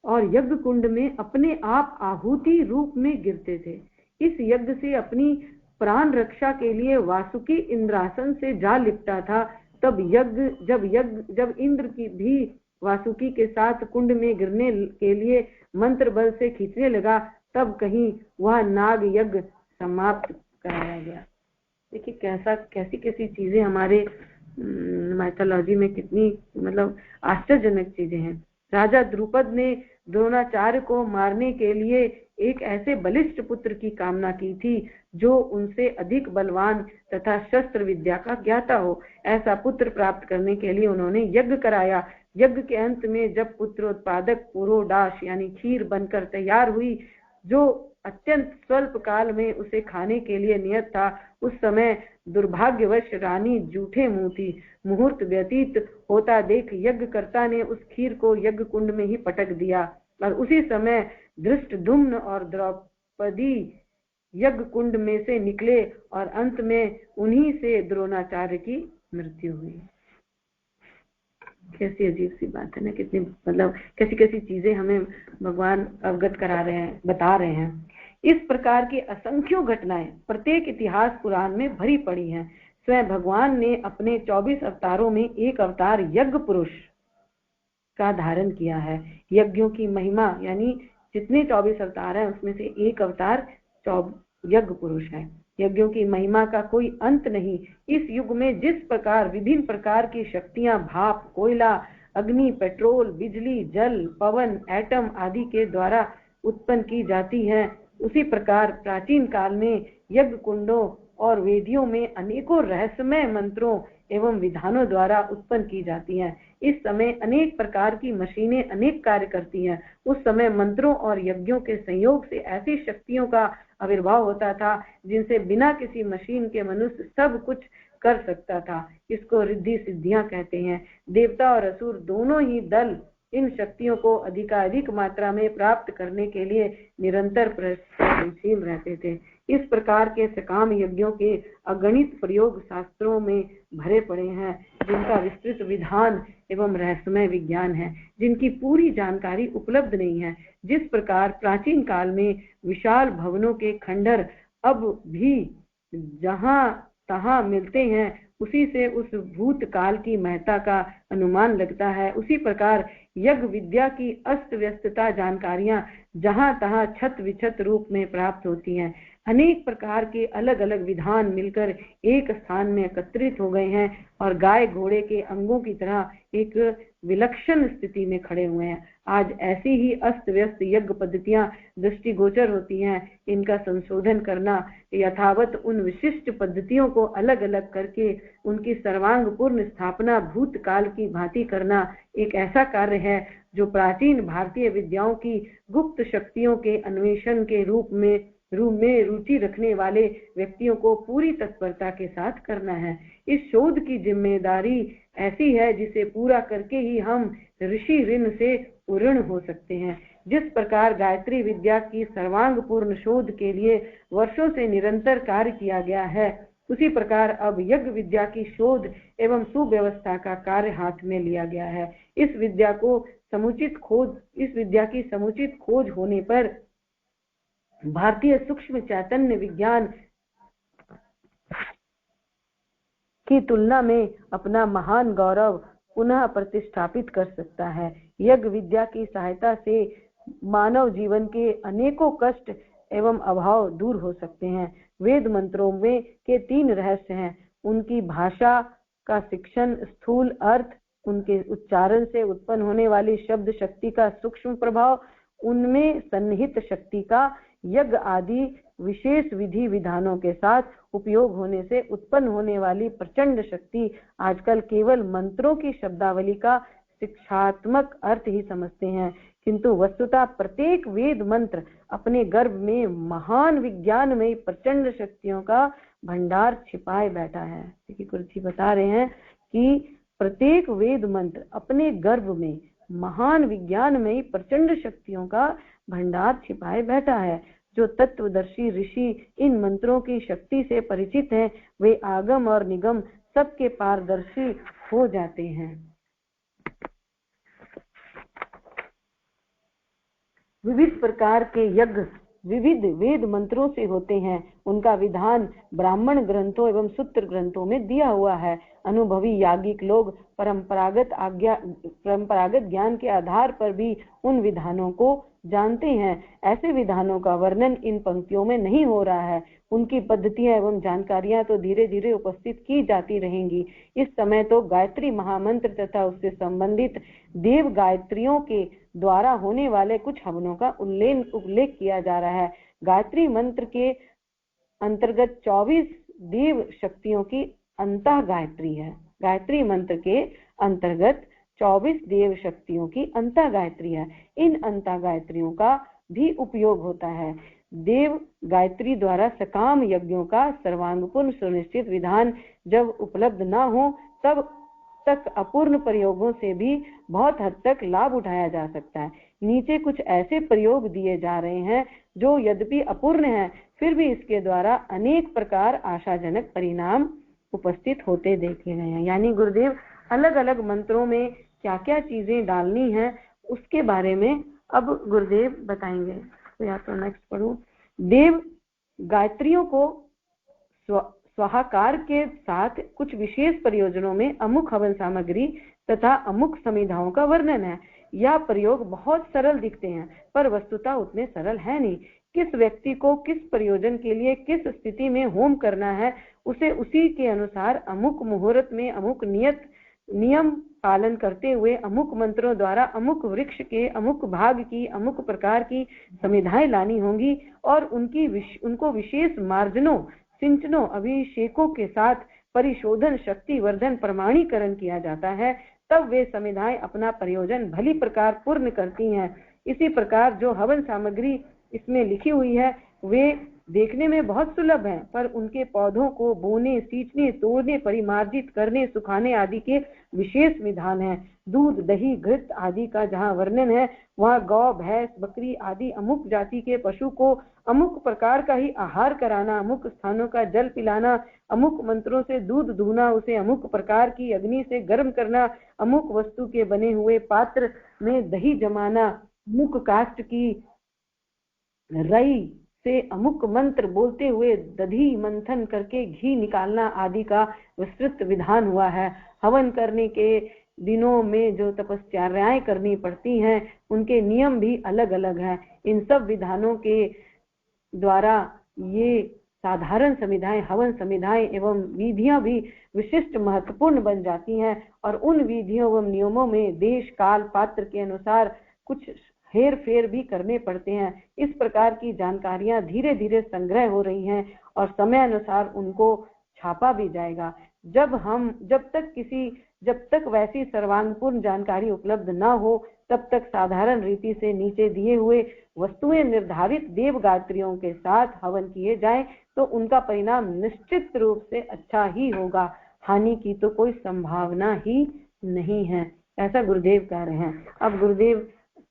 और यज्ञ कुंड में अपने आप आहुति रूप में गिरते थे। इस यज्ञ से अपनी प्राण रक्षा के लिए वासुकी इंद्रासन से जा लिपटा था। जब इंद्र की भी वासुकी के साथ कुंड में गिरने के लिए मंत्र बल से खींचने लगा, तब कहीं वह नाग यज्ञ समाप्त कराया गया। देखिए कैसी चीजें हमारे माइथोलॉजी में कितनी मतलब आश्चर्यजनक चीजें हैं। राजा द्रुपद ने द्रोणाचार्य को मारने के लिए एक ऐसे बलिष्ठ पुत्र की कामना की थी जो उनसे अधिक बलवान तथा शस्त्र विद्या का ज्ञाता हो। ऐसा पुत्र प्राप्त करने के लिए उन्होंने यज्ञ कराया। यज्ञ के अंत में जब पुत्रोत्पादक पुरोडाश यानी खीर बनकर तैयार हुई, जो अत्यंत स्वल्प काल में उसे खाने के लिए नियत था, उस समय दुर्भाग्यवश रानी जूठे मुंह थी। मुहूर्त व्यतीत होता देख यज्ञकर्ता ने उस खीर को यज्ञ कुंड में ही पटक दिया और उसी समय धृष्टद्युम्न और द्रौपदी यज्ञ कुंड में से निकले और अंत में उन्हीं से द्रोणाचार्य की मृत्यु हुई। कैसी अजीब सी बात है ना, कितनी मतलब कैसी चीजें हमें भगवान अवगत करा रहे हैं, बता रहे हैं। इस प्रकार की असंख्यों घटनाएं प्रत्येक इतिहास पुराण में भरी पड़ी हैं। स्वयं भगवान ने अपने 24 अवतारों में एक अवतार यज्ञ पुरुष का धारण किया है। यज्ञों की महिमा यानी जितने 24 अवतार हैं उसमें से एक अवतार यज्ञ पुरुष है। यज्ञों की महिमा का कोई अंत नहीं। इस युग में जिस प्रकार विभिन्न प्रकार की शक्तियां भाप, कोयला, अग्नि, पेट्रोल, बिजली, जल, पवन, एटम आदि के द्वारा उत्पन्न की जाती हैं, उसी प्रकार प्राचीन काल में यज्ञ कुंडों और वेदियों में अनेकों रहस्यमय मंत्रों एवं विधानों द्वारा उत्पन्न की जाती हैं। इस समय अनेक प्रकार की मशीनें अनेक कार्य करती हैं। उस समय मंत्रों और यज्ञों के संयोग से ऐसी शक्तियों का आविर्भाव होता था जिनसे बिना किसी मशीन के मनुष्य सब कुछ कर सकता था। इसको रिद्धि सिद्धियां कहते हैं। देवता और असुर दोनों ही दल इन शक्तियों को अधिकाधिक मात्रा में प्राप्त करने के लिए निरंतर प्रयत्नशील रहते थे। इस प्रकार के सकाम यज्ञों के अगणित प्रयोग शास्त्रों में भरे पड़े हैं, जिनका विस्तृत विधान एवं रहस्यमय विज्ञान है, जिनकी पूरी जानकारी उपलब्ध नहीं है। जिस प्रकार प्राचीन काल में विशाल भवनों के खंडर अब भी जहां तहां मिलते हैं, उसी से उस भूतकाल की महत्ता का अनुमान लगता है, उसी प्रकार यज्ञ विद्या की अस्त व्यस्तता जानकारियां जहां तहां छत विछत रूप में प्राप्त होती हैं। अनेक प्रकार के अलग अलग विधान मिलकर एक स्थान में एकत्रित हो गए हैं और गाय घोड़े के अंगों की तरह एक विलक्षण स्थिति में खड़े हुए हैं। आज ऐसी ही अस्त व्यस्त यज्ञ पद्धतियां दृष्टिगोचर होती हैं। इनका संशोधन करना, यथावत उन विशिष्ट पद्धतियों को अलग अलग करके उनकी सर्वांग पूर्ण स्थापना भूतकाल की भांति करना एक ऐसा कार्य है जो प्राचीन भारतीय विद्याओं की गुप्त शक्तियों के अन्वेषण के रूप में रुचि रखने वाले व्यक्तियों को पूरी तत्परता के साथ करना है। इस शोध की जिम्मेदारी ऐसी है जिसे पूरा करके ही हम ऋषि ऋण से ऋण हो सकते हैं। जिस प्रकार गायत्री विद्या की सर्वांग पूर्ण शोध के लिए वर्षों से निरंतर कार्य किया गया है, उसी प्रकार अब यज्ञ विद्या की शोध एवं सुव्यवस्था का कार्य हाथ में लिया गया है। इस विद्या की समुचित खोज होने पर भारतीय सूक्ष्म चैतन्य विज्ञान की तुलना में अपना महान गौरव पुनः प्रतिष्ठापित कर सकता है। यज्ञ विद्या की सहायता से मानव जीवन के अनेकों कष्ट एवं अभाव दूर हो सकते हैं। वेद मंत्रों में के 3 रहस्य हैं। उनकी भाषा का शिक्षण, स्थूल अर्थ, उनके उच्चारण से उत्पन्न होने वाली शब्द शक्ति का सूक्ष्म प्रभाव, उनमें सन्निहित शक्ति का यज्ञ आदि विशेष विधि विधानों के साथ उपयोग होने से उत्पन्न होने वाली प्रचंड शक्ति। आजकल केवल मंत्रों की शब्दावली का शिक्षात्मक अर्थ ही समझते हैं, किंतु वस्तुतः प्रत्येक वेद मंत्र अपने गर्भ में महान विज्ञान में प्रचंड शक्तियों का भंडार छिपाए बैठा है। क्योंकि गुरु जी बता रहे हैं कि प्रत्येक वेद मंत्र अपने गर्भ में महान विज्ञान में प्रचंड शक्तियों का भंडार छिपाए बैठा है। जो तत्वदर्शी ऋषि इन मंत्रों की शक्ति से परिचित हैं, वे आगम और निगम सबके पारदर्शी हो जाते हैं। विविध प्रकार के यज्ञ विविध वेद मंत्रों से होते हैं। उनका विधान ब्राह्मण ग्रंथों एवं सूत्र ग्रंथों में दिया हुआ है। अनुभवी याज्ञिक लोग परंपरागत ज्ञान के आधार पर भी उन विधानों को जानते हैं। ऐसे विधानों का वर्णन इन पंक्तियों में नहीं हो रहा है। उनकी पद्धतियां एवं जानकारियां तो धीरे धीरे उपस्थित की जाती रहेंगी। इस समय तो गायत्री महामंत्र तथा उससे संबंधित देव गायत्रियों के द्वारा होने वाले कुछ हवनों का उल्लेख किया जा रहा है। गायत्री मंत्र के अंतर्गत 24 देव शक्तियों की अंतः गायत्री है। गायत्री मंत्र के अंतर्गत 24 देव शक्तियों की अंतः गायत्री है। इन अंतः गायत्रियों का भी उपयोग होता है। देव गायत्री द्वारा सकाम यज्ञों का सर्वांगपूर्ण सुनिश्चित विधान जब उपलब्ध न हो, तब तक अपूर्ण प्रयोगों से भी बहुत हद तक लाभ उठाया जा सकता है। नीचे कुछ ऐसे प्रयोग दिए जा रहे हैं जो यद्यपि अपूर्ण है, फिर भी इसके द्वारा अनेक प्रकार आशाजनक परिणाम उपस्थित होते देखे गए हैं। यानी गुरुदेव अलग अलग मंत्रों में क्या क्या चीजें डालनी है उसके बारे में अब गुरुदेव बताएंगे। तो या तो नेक्स्ट पढ़ो। देव गायत्रियों को स्वाहाकार के साथ कुछ विशेष प्रयोजनों में अमुक हवन सामग्री तथा अमुक संविधाओं का वर्णन है। यह प्रयोग बहुत सरल दिखते हैं, पर वस्तुतः उतने सरल है नहीं। किस व्यक्ति को किस प्रयोजन के लिए किस स्थिति में होम करना है, उसे उसी के अनुसार अमुक मुहूर्त में अमुक नियम पालन करते हुए अमुक मंत्रों द्वारा अमुक वृक्ष के अमुक भाग की अमुक प्रकार की संविधाएं लानी होंगी और उनको विशेष मार्जनों, सिंचनों, अभिषेकों के साथ परिशोधन, शक्ति वर्धन, प्रमाणीकरण किया जाता है। तब वे संविधाएं अपना प्रयोजन भली प्रकार पूर्ण करती हैं। इसी प्रकार जो हवन सामग्री इसमें लिखी हुई है वे देखने में बहुत सुलभ हैं, पर उनके पौधों को बोने, सींचने, तोड़ने, परिमार्जित करने, सुखाने आदि के विशेष विधान हैं। दूध, दही, घृत आदि का जहाँ वर्णन है, वहाँ गौ, भैंस, बकरी आदि अमुक जाति के पशु को अमुक प्रकार का ही आहार कराना, अमुक स्थानों का जल पिलाना, अमुक मंत्रों से दूध दूहना, उसे अमुक प्रकार की अग्नि से गर्म करना, अमुक वस्तु के बने हुए पात्र में दही जमाना, अमुक काष्ठ की रई से अमुक मंत्र बोलते हुए दधी मंथन करके घी निकालना आदि का विस्तृत विधान हुआ है। हवन करने के दिनों में जो तपस्याएं करनी पड़ती हैं, उनके नियम भी अलग अलग हैं। इन सब विधानों के द्वारा ये साधारण समिधाएं, हवन समिधाएं एवं विधियां भी विशिष्ट महत्वपूर्ण बन जाती हैं और उन विधियों एवं नियमों में देश काल पात्र के अनुसार कुछ हेर फेर भी करने पड़ते हैं। इस प्रकार की जानकारियां धीरे धीरे संग्रह हो रही हैं और समय अनुसार उनको छापा भी जाएगा। जब तक वैसी सर्वांगपूर्ण जानकारी उपलब्ध न हो तब तक साधारण रीति से नीचे दिए हुए वस्तुएं निर्धारित देव गायत्रियों के साथ हवन किए जाएं तो उनका परिणाम निश्चित रूप से अच्छा ही होगा, हानि की तो कोई संभावना ही नहीं है, ऐसा गुरुदेव कह रहे हैं। अब गुरुदेव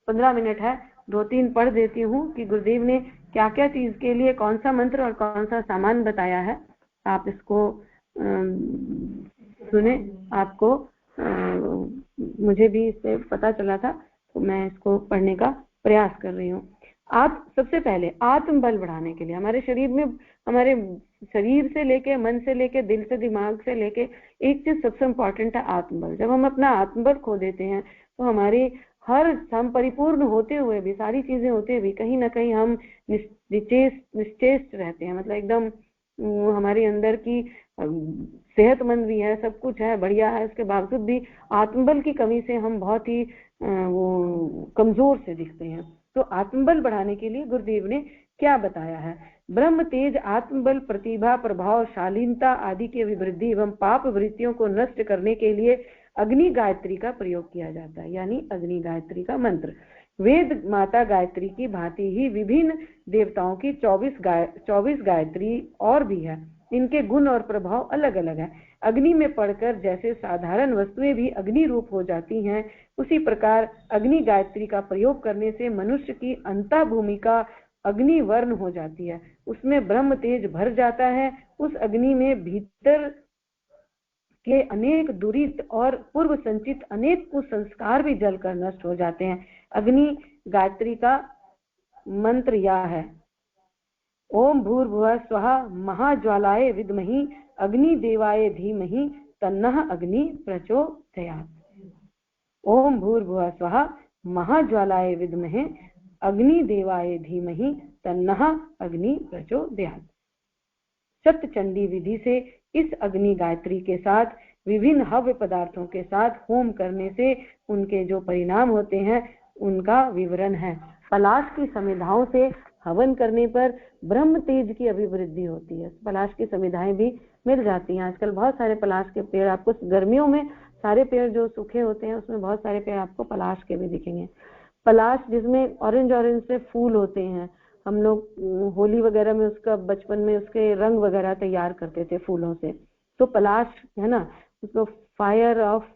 15 मिनट है, 2-3 पढ़ देती हूँ कि गुरुदेव ने क्या क्या चीज के लिए कौन सा मंत्र और कौन सा सामान बताया है। आप इसको सुने, आपको मुझे भी इससे पता चला था तो मैं इसको पढ़ने का प्रयास कर रही हूँ। आप सबसे पहले आत्मबल बढ़ाने के लिए हमारे शरीर में, हमारे शरीर से लेके, मन से लेके, दिल से, दिमाग से लेके एक चीज सबसे इम्पोर्टेंट है आत्मबल। जब हम अपना आत्मबल खो देते हैं तो हम परिपूर्ण होते हुए भी, सारी चीजें होते हुए भी कहीं ना कहीं हम निश्चेष्ट रहते हैं। मतलब एकदम हमारे अंदर की सेहतमंद भी है, सब कुछ है, बढ़िया है, उसके बावजूद भी आत्मबल की कमी से हम बहुत ही वो कमजोर से दिखते हैं। तो आत्मबल बढ़ाने के लिए गुरुदेव ने क्या बताया है। ब्रह्म तेज, आत्मबल, प्रतिभा, प्रभाव, शालीनता आदि की अभिवृद्धि एवं पाप वृत्तियों को नष्ट करने के लिए अग्नि गायत्री का प्रयोग किया जाता है, यानी अग्नि गायत्री का मंत्र। वेद माता गायत्री की भांति ही विभिन्न देवताओं की 24 गायत्री और भी है। इनके गुण और प्रभाव अलग अलग है। अग्नि में पड़कर जैसे साधारण वस्तुएं भी अग्नि रूप हो जाती हैं, उसी प्रकार अग्नि गायत्री का प्रयोग करने से मनुष्य की अंतः भूमिका अग्नि वर्ण हो जाती है, उसमें ब्रह्म तेज भर जाता है। उस अग्नि में भीतर के अनेक दुरित और पूर्व संचित अनेक कुसंस्कार भी जलकर नष्ट हो जाते हैं। अग्नि गायत्री का मंत्र यह है: ओम भूर्भुवः स्वः महाज्वालाय विद्महि अग्निदेवाय धीमहि तन्नः अग्नि प्रचोदयात्। ओम भूर्भुवः स्वः महाज्वालाय विद्महे अग्निदेवाय धीमहि तन्नः अग्नि प्रचोदयात्। सप्तचंडी विधि से इस अग्नि गायत्री के साथ विभिन्न हव्य पदार्थों के साथ होम करने से उनके जो परिणाम होते हैं उनका विवरण है। पलाश की समिधाओं से हवन करने पर ब्रह्म तेज की अभिवृद्धि होती है। पलाश की समिधाएं भी मिल जाती हैं आजकल, बहुत सारे पलाश के पेड़ आपको गर्मियों में, सारे पेड़ जो सूखे होते हैं उसमें बहुत सारे पेड़ आपको पलाश के भी दिखेंगे। पलाश जिसमें ऑरेंज से फूल होते हैं, हम लोग होली वगैरह में उसका बचपन में उसके रंग वगैरह तैयार करते थे फूलों से, तो पलाश है ना, उसको फायर ऑफ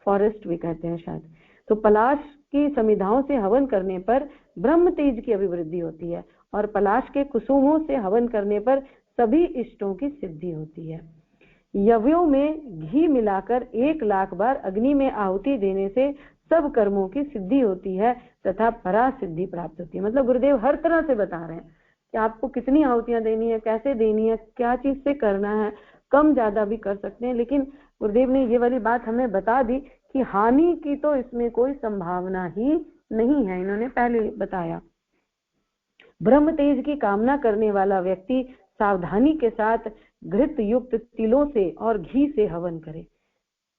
फॉरेस्ट भी कहते हैं शायद। तो पलाश की समिधाओं से हवन करने पर ब्रह्म तेज की अभिवृद्धि होती है और पलाश के कुसुमों से हवन करने पर सभी इष्टों की सिद्धि होती है। यव्यों में घी मिलाकर 1 लाख बार अग्नि में आहुति देने से सब कर्मों की सिद्धि होती है तथा परा सिद्धि प्राप्त होती है। मतलब गुरुदेव हर तरह से बता रहे हैं कि आपको कितनी आहुतियां देनी है, कैसे देनी है, क्या चीज से करना है, कम ज्यादा भी कर सकते हैं, लेकिन गुरुदेव ने ये वाली बात हमें बता दी कि हानि की तो इसमें कोई संभावना ही नहीं है, इन्होंने पहले बताया। ब्रह्म तेज की कामना करने वाला व्यक्ति सावधानी के साथ घृत युक्त तिलों से और घी से हवन करे,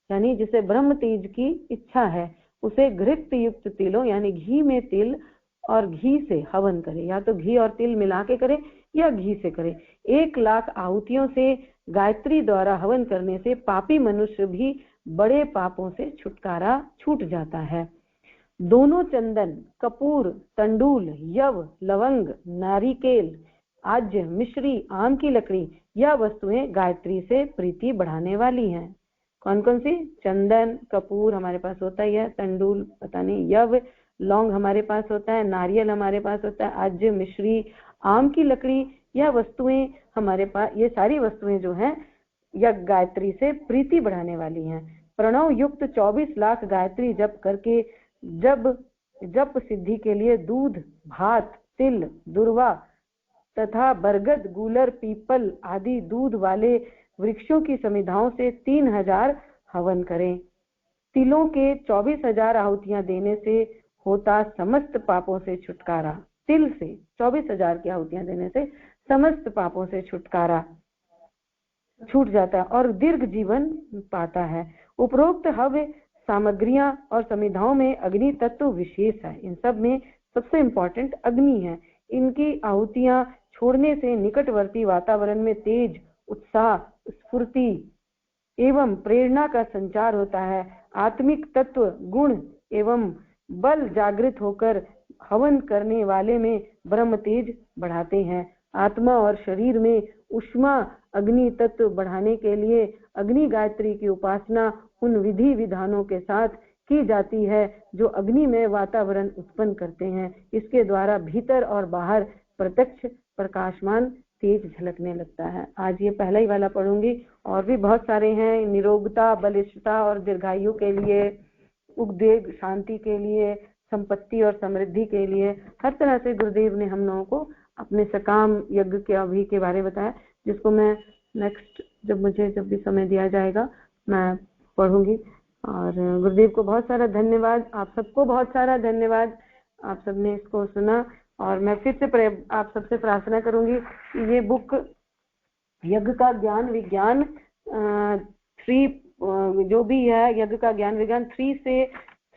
यानी जिसे ब्रह्म तेज की इच्छा है उसे घृत युक्त तिलों यानी घी में तिल और घी से हवन करे, या तो घी और तिल मिला के करे या घी से करे। 1 लाख आहुतियों से गायत्री द्वारा हवन करने से पापी मनुष्य भी बड़े पापों से छुटकारा छूट जाता है। दोनों चंदन, कपूर, तंडूल, यव, लवंग, नारिकेल, आज्य, मिश्री, आम की लकड़ी, यह वस्तुएं गायत्री से प्रीति बढ़ाने वाली हैं। कौन कौन सी? चंदन, कपूर हमारे पास होता ही है, तंडूल पता नहीं, यव, लौंग हमारे पास होता है, नारियल हमारे पास होता है, आज्य, मिश्री, आम की लकड़ी, यह वस्तुएं हमारे पास, ये सारी वस्तुएं जो हैं यह गायत्री से प्रीति बढ़ाने वाली हैं। प्रणव युक्त 24 लाख गायत्री जप करके जप सिद्धि के लिए दूध, भात, तिल, दुर्वा तथा बरगद, गूलर, पीपल आदि दूध वाले वृक्षों की समिधाओं से 3000 हवन करें। तिलों के 24,000 आहुतियां देने से होता समस्त पापों से छुटकारा। तिल से 24,000 की आहुतियां देने से समस्त पापों से छुटकारा छूट जाता है और दीर्घ जीवन पाता है। उपरोक्त हव्य सामग्रियां और संविधाओं में अग्नि तत्व विशेष है। इन सब में सबसे इम्पोर्टेंट अग्नि है। इनकी आहुतियां छोड़ने से निकटवर्ती वातावरण में तेज, उत्साह, स्फूर्ति एवं प्रेरणा का संचार होता है। आत्मिक तत्व, गुण एवं बल जागृत होकर हवन करने वाले में ब्रह्म तेज बढ़ाते हैं। आत्मा और शरीर में उष्मा अग्नि तत्व बढ़ाने के लिए अग्नि गायत्री की उपासना उन विधि विधानों के साथ की जाती है जो अग्नि में वातावरण उत्पन्न करते हैं। इसके द्वारा भीतर और बाहर प्रत्यक्ष प्रकाशमान तेज झलकने लगता है। आज ये पहला ही वाला पढ़ूंगी, और भी बहुत सारे हैं। निरोगता, बलिष्ठता और दीर्घायु के लिए, उद्वेग शांति के लिए, संपत्ति और समृद्धि के लिए, हर तरह से गुरुदेव ने हम लोगों को अपने सकाम यज्ञ के अभी के बारे में बताया, जिसको मैं नेक्स्ट जब भी समय दिया जाएगा मैं पढ़ूंगी। और गुरुदेव को बहुत सारा धन्यवाद, आप सबको बहुत सारा धन्यवाद, आप सबने इसको सुना। और मैं फिर से आप सबसे प्रार्थना करूंगी कि ये बुक यज्ञ का ज्ञान विज्ञान 3 जो भी है, यज्ञ का ज्ञान विज्ञान 3 से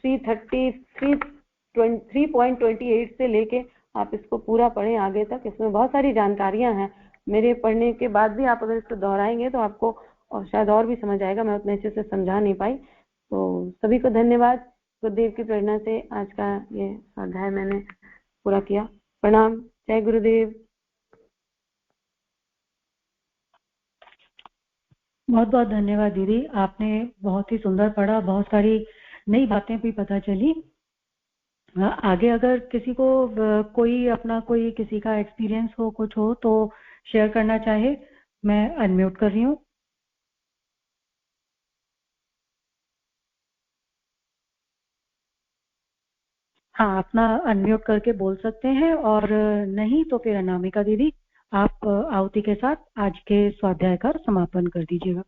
3.28 से लेके आप इसको पूरा पढ़ें आगे तक। इसमें बहुत सारी जानकारियां हैं। मेरे पढ़ने के बाद भी आप अगर इसको दोहराएंगे तो आपको और शायद और भी समझ आएगा। मैं उतने अच्छे से समझा नहीं पाई। तो सभी को धन्यवाद। गुरुदेव की प्रेरणा से आज का ये अध्याय मैंने पूरा किया। प्रणाम। जय गुरुदेव। बहुत बहुत धन्यवाद दीदी, आपने बहुत ही सुंदर पढ़ा, बहुत सारी नई बातें भी पता चली। आगे अगर किसी को कोई अपना कोई किसी का एक्सपीरियंस हो, कुछ हो तो शेयर करना चाहे, मैं अनम्यूट कर रही हूँ। हाँ, अपना अनम्यूट करके बोल सकते हैं, और नहीं तो फिर अनामिका दीदी आप आहुति के साथ आज के स्वाध्याय का समापन कर दीजिएगा।